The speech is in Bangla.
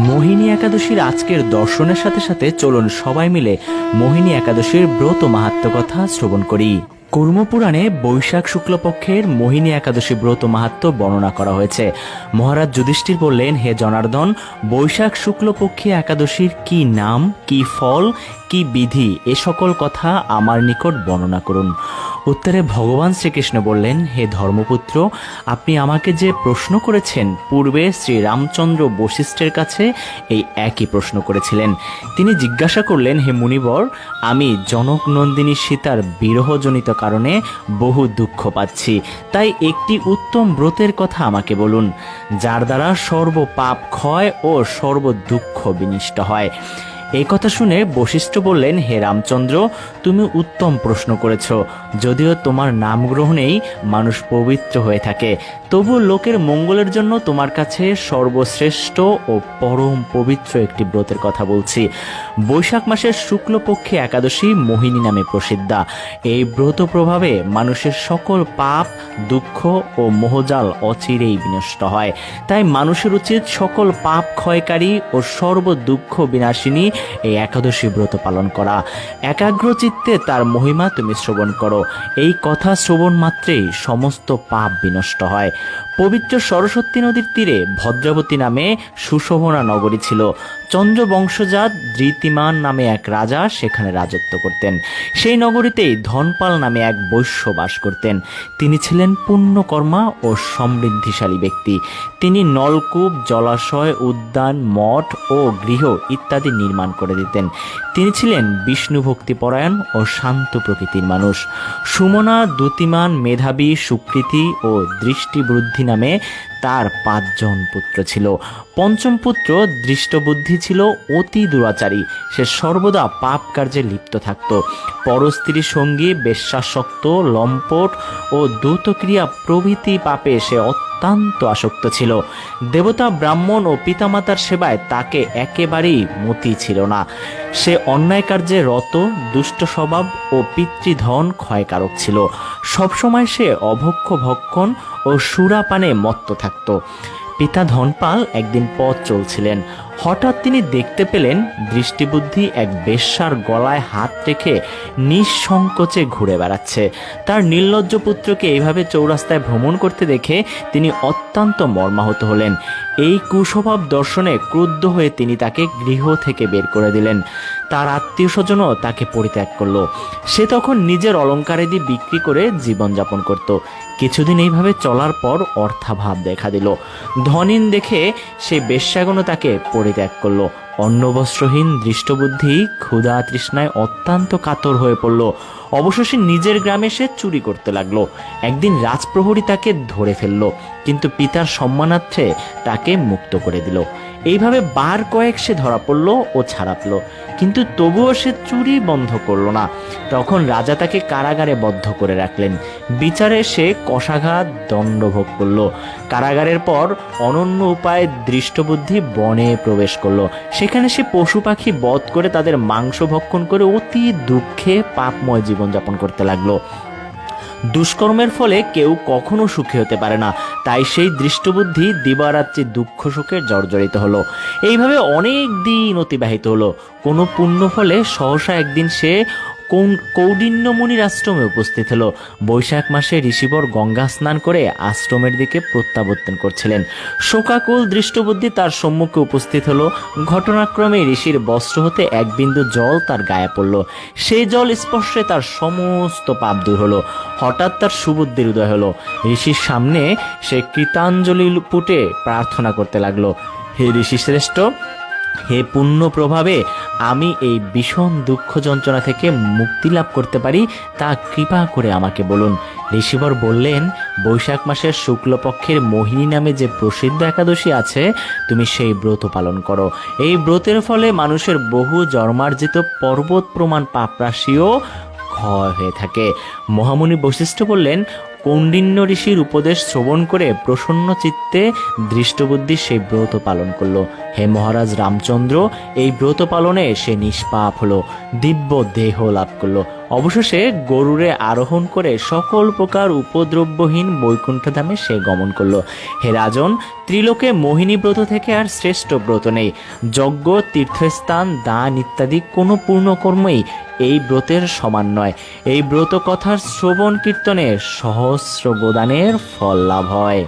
মোহিনী একাদশীর আজকের দর্শনের সাথে সাথে চলুন সবাই মিলে মোহিনী একাদশীর ব্রত মাহাত্ম্য কথা শ্রবণ করি। কূর্মপুরাণে বৈশাখ শুক্লপক্ষের মোহিনী একাদশী ব্রত মাহাত্ম্য বর্ণনা করা হয়েছে। মহারাজ যুধিষ্ঠির বললেন, হে জনার্দন, বৈশাখ শুক্লপক্ষী একাদশীর কি নাম, কি ফল, কি বিধি, এ সকল কথা আমার নিকট বর্ণনা করুন। উত্তরে ভগবান শ্রীকৃষ্ণ বললেন, হে ধর্মপুত্র, আপনি আমাকে যে প্রশ্ন করেছেন, পূর্বে শ্রী রামচন্দ্র বশিষ্ঠের কাছে এই একই প্রশ্ন করেছিলেন। তিনি জিজ্ঞাসা করলেন, হে মুনিবর, আমি জনক নন্দিনী সীতার বিরহজনিত কারণে বহু দুঃখ পাচ্ছি, তাই একটি উত্তম ব্রতের কথা আমাকে বলুন, যার দ্বারা সর্ব পাপ ক্ষয় ও সর্ব দুঃখ বিনষ্ট হয়। এই কথা শুনে বশিষ্ঠ বললেন, হে রামচন্দ্র, তুমি উত্তম প্রশ্ন করেছ। যদিও তোমার নাম গ্রহণেই মানুষ পবিত্র হয়ে থাকে, তবু লোকের মঙ্গলের জন্য তোমার কাছে সর্বশ্রেষ্ঠ ও পরম পবিত্র একটি ব্রতের কথা বলছি। বৈশাখ মাসের শুক্লপক্ষে একাদশী মোহিনী নামে প্রসিদ্ধা। এই ব্রত প্রভাবে মানুষের সকল পাপ, দুঃখ ও মোহজাল অচিরেই বিনষ্ট হয়। তাই মানুষের উচিত সকল পাপ ক্ষয়কারী ও সর্ব দুঃখ বিনাশিনী এই একাদশী ব্রত পালন করা। একাগ্র চিত্তে তার মহিমা তুমি শ্রবণ করো। এই কথা শ্রবণ মাত্রেই সমস্ত পাপ বিনষ্ট হয়। পবিত্র সরস্বতী নদীর তীরে ভদ্রাবতী নামে সুশোভনা নগরী ছিল। চন্দ্র বংশজাত ধৃতিমান নামে এক রাজা সেখানে রাজত্ব করতেন। সেই নগরীতেই ধনপাল নামে এক বৈশ্য বাস করতেন। তিনি ছিলেন পুণ্যকর্মা ও সমৃদ্ধিশালী ব্যক্তি। তিনি নলকূপ, জলাশয়, উদ্যান, মঠ ও গৃহ ইত্যাদি নির্মাণ করে দিতেন। তিনি ছিলেন বিষ্ণু ভক্তিপরায়ণ ও শান্ত প্রকৃতির মানুষ। সুমনা, দ্যুতিমান, মেধাবী, সুকৃতি ও দৃষ্টিবৃদ্ধি নামে তার 5 জন পুত্র ছিল। পঞ্চম পুত্র দৃষ্টবুদ্ধি ছিল অতি দুরাচারী। সে সর্বদা পাপ কার্যে লিপ্ত থাকত। পরস্ত্রী সঙ্গী, বেশ্যাসক্ত, লম্পট ও দ্রুতক্রিয়া প্রভৃতি পাপে সে অত্যন্ত আসক্ত ছিল। দেবতা, ব্রাহ্মণ ও পিতামাতার সেবায় তাকে একেবারেই মতি ছিল না। সে অন্যায় কার্যে রত, দুষ্ট স্বভাব ও পিতৃধন ক্ষয়কারক ছিল। সবসময় সে অভক্ষ ভক্ষণ ও সুরাপানে মত্ত থাকত। পিতা ধনপাল একদিন পথ চলছিলেন। হঠাৎ তিনি দেখতে পেলেন দৃষ্টিবুদ্ধি এক বেশ্যার গলায় হাত রেখে নিঃসংকোচে ঘুরে বেড়াচ্ছে। তার নির্লজ্জ পুত্রকে এইভাবে চৌরাস্তায় ভ্রমণ করতে দেখে তিনি অত্যন্ত মর্মাহত হলেন। এই কুস্বভাব দর্শনে ক্রুদ্ধ হয়ে তিনি তাকে গৃহ থেকে বের করে দিলেন। তার আত্মীয় স্বজনও তাকে পরিত্যাগ করলো। সে তখন নিজের অলঙ্কারাদি বিক্রি করে জীবনযাপন করত। কিছুদিন এইভাবে চলার পর অর্থাভাব দেখা দিল। ধনীন দেখে সে বেশ্যাগণও তাকে পরিত্যাগ করলো। অন্নবস্ত্রহীন দৃষ্টবুদ্ধি ক্ষুধা তৃষ্ণায় অত্যন্ত কাতর হয়ে পড়ল। অবশেষে নিজের গ্রামে সে চুরি করতে লাগলো। একদিন রাজপ্রহরী তাকে ধরে ফেলল, কিন্তু পিতার সম্মানার্থে তাকে মুক্ত করে দিল। এইভাবে বার কয়েক সে ধরা পড়ল ও ছাড়া পেল, কিন্তু তবুও সে চুরি বন্ধ করল না। তখন রাজা তাকে কারাগারে বদ্ধ করে রাখলেন। বিচারে সে কষাঘাত দণ্ড ভোগ করল। কারাগারের পর অনন্য উপায়ে দৃষ্টবুদ্ধি বনে প্রবেশ করলো। সেখানে সে পশু পাখি বধ করে তাদের মাংস ভক্ষণ করে অতি দুঃখে পাপময় জীবনযাপন করতে লাগলো। দুষ্কর্মের ফলে কেউ কখনো সুখী হতে পারে না, তাই সেই দৃষ্টবুদ্ধি দিবারাত্রি দুঃখ সুখে জর্জরিত হলো। এইভাবে অনেক দিন অতিবাহিত হলো। কোনো পুণ্য ফলে সহসা একদিন সে কৌডিন্য মুনির আশ্রমে উপস্থিত হলো। বৈশাখ মাসে ঋষিবর গঙ্গা স্নান করে আশ্রমের দিকে প্রত্যাবর্তন করছিলেন। শোকাকুল দৃষ্টবুদ্ধি তার সম্মুখে উপস্থিত হলো। ঘটনাক্রমে ঋষির বস্ত্র হতে এক বিন্দু জল তার গায়ে পড়ল। সেই জল স্পর্শে তার সমস্ত পাপ দূর হলো। হঠাৎ তার সুবুদ্ধির উদয় হলো। ঋষির সামনে সে কৃতাঞ্জলি পুটে প্রার্থনা করতে লাগলো, হে ঋষি শ্রেষ্ঠ, হে পুণ্য প্রভাবে আমি এই ভীষণ দুঃখ যন্ত্রণা থেকে মুক্তি লাভ করতে পারি, তা কৃপা করে আমাকে বলুন। ঋষিবর বললেন, বৈশাখ মাসের শুক্লপক্ষের মোহিনী নামে যে প্রসিদ্ধ একাদশী আছে, তুমি সেই ব্রত পালন করো। এই ব্রতের ফলে মানুষের বহু জন্মার্জিত পর্বত প্রমাণ পাপরাশিও ক্ষয় হয়ে থাকে। মহামুনি বশিষ্ঠ বললেন, কৌণ্ডিন্য ঋষির উপদেশ শ্রবণ করে প্রসন্ন চিত্তে দৃষ্টবুদ্ধি সেই ব্রত পালন করলো। হে মহারাজ রামচন্দ্র, এই ব্রত পালনে সে নিষ্পাপ হলো, দিব্য দেহ লাভ করলো। অবশেষে গরুরে আরোহণ করে সকল প্রকার উপদ্রব্যহীন বৈকুণ্ঠধামে সে গমন করলো। হে রাজন, ত্রিলোকে মোহিনী ব্রত থেকে আর শ্রেষ্ঠ ব্রত নেই। যজ্ঞ, তীর্থস্থান, দান ইত্যাদি কোনো পূর্ণকর্মই এই ব্রতের সমান নয়। এই ব্রত কথার শ্রবণ কীর্তনে সহস্র গোদানের ফল লাভ হয়।